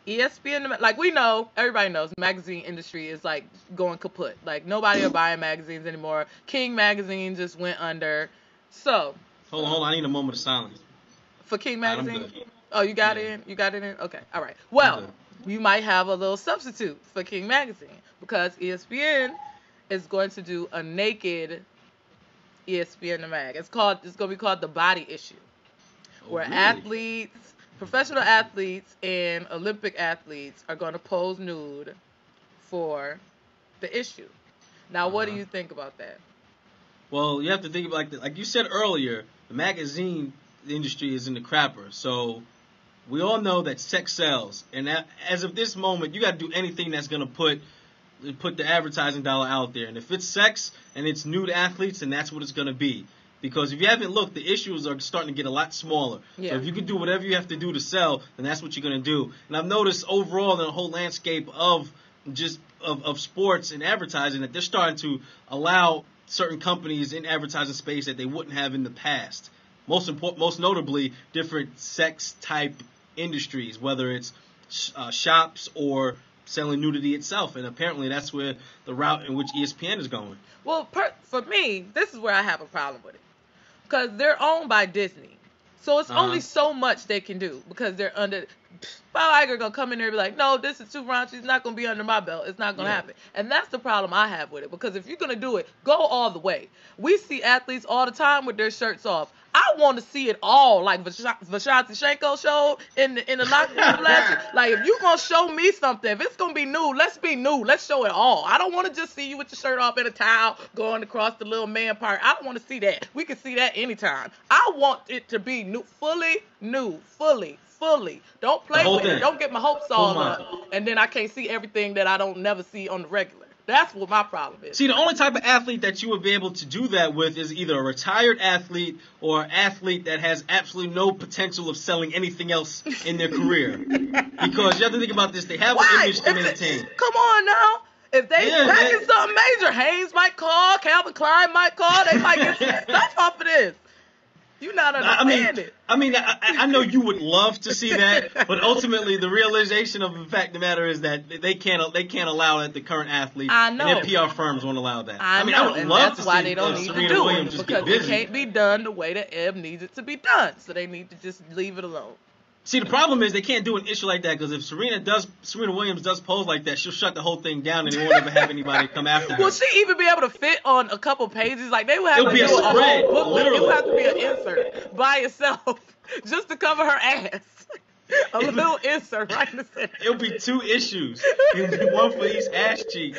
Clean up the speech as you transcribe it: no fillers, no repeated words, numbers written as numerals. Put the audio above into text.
ESPN, like we know, everybody knows, magazine industry is like going kaput. Like nobody are buying magazines anymore. King magazine just went under. So hold on, I need a moment of silence. For King All right, I'm magazine? good. Oh, you got Yeah. it in? You got it in? Okay. All right. I'm Well, good. you might have a little substitute for King magazine because ESPN is going to do a naked ESPN the Mag. It's going to be called the Body Issue, Oh, where really? athletes, professional athletes and Olympic athletes are going to pose nude for the issue. Now, what do Uh-huh. you think about that? Well, you have to think about like you said earlier, the magazine industry is in the crapper. So we all know that sex sells, and as of this moment, you got to do anything that's gonna put the advertising dollar out there. And if it's sex and it's nude athletes, then that's what it's gonna be. Because if you haven't looked, the issues are starting to get a lot smaller. Yeah. So if you can do whatever you have to do to sell, then that's what you're gonna do. And I've noticed overall in the whole landscape of just of sports and advertising that they're starting to allow certain companies in advertising space that they wouldn't have in the past. Most notably, different sex type industries, whether it's shops or selling nudity itself. And apparently, that's where the route in which ESPN is going. Well, for me, this is where I have a problem with it. Because they're owned by Disney. So it's only so much they can do because they're under. Bob Iger going to come in there and be like, no, this is too raunchy. It's not going to be under my belt. It's not going to happen. And that's the problem I have with it. Because if you're going to do it, go all the way. We see athletes all the time with their shirts off. I want to see it all, like Vishante Shiancoe showed in the locker room last year. Like, if you're going to show me something, if it's going to be nude, let's be nude. Let's show it all. I don't want to just see you with your shirt off and a towel going across the little man part. I don't want to see that. We can see that anytime. I want it to be nude, fully nude, fully. Don't play with it. Don't get my hopes all up. And then I can't see everything that I don't never see on the regular. That's what my problem is. See, the only type of athlete that you would be able to do that with is either a retired athlete or an athlete that has absolutely no potential of selling anything else in their career. Because you have to think about this. They have an image to maintain. Come on now. If they packing something major, Haynes might call, Calvin Klein might call, they might get some stuff off of this. You not understand it. I know you would love to see that, but ultimately the realization of the fact of the matter is that they can't allow that the current athletes and their PR firms won't allow that. I would and love that's to why see they don't need Serena to do Williams it just because get busy. it can't be done the way that Eb needs it to be done. So they need to just leave it alone. See, the problem is they can't do an issue like that because if Serena Williams does pose like that, she'll shut the whole thing down and they won't ever have anybody come after her. Will she even be able to fit on a couple pages? Like they would have It'll to be do a spread, whole booklet. literally. It would have to be an insert by itself just to cover her ass. A little insert right in the center. It'll be 2 issues. It'll be one for each ass cheek.